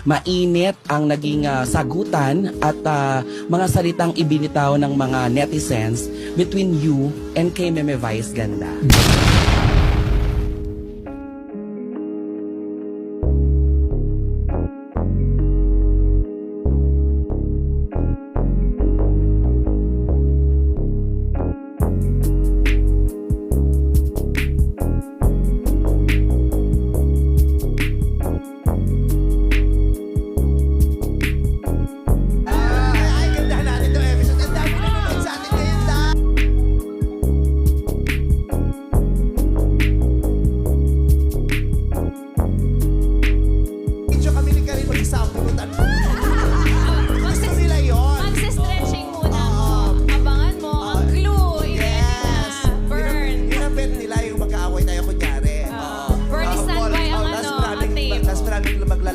mainit ang naging sagutan at mga salitang ibinitaw ng mga netizens between you and kay Meme Vice Ganda.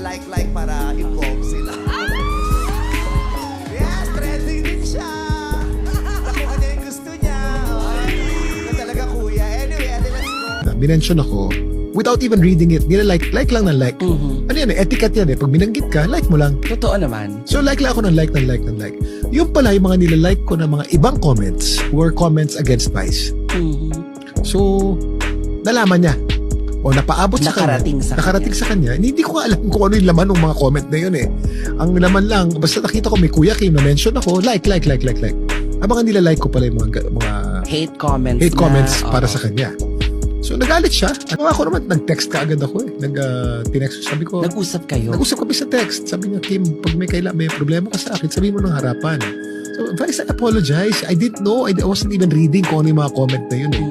Like para involve sila. Yes, trending din siya. Nakuha niya yung gusto niya. Na talaga kuya. Anyway, let's go. Binention ako without even reading it. Like lang ng like. Ano yan, etiquette yan eh. Pag binanggit ka, like mo lang. Totoo naman. So like lang ako ng like. Yung pala yung mga nilalike ko ng mga ibang comments were comments against Vice. So, nalaman niya. O napaabot sa kanya. Nakarating sa kanya. Hindi ko alam kung ano yung laman ng mga comment na yun eh. Ang laman lang, basta nakita ko may Kuya Kim na mention ako, like. Abangan nila like ko pala yung mga hate comments para sa kanya. So nagalit siya. Ako naman, nag-text ka agad ako eh. Tinext, sabi ko. Nag-usap kayo? Nag-usap kami sa text. Sabi niya, Kim, pag may problema ka sa akin, sabihin mo ng harapan. So, Vice, I apologize. I didn't know. I wasn't even reading kung ano yung mga comment na yun eh.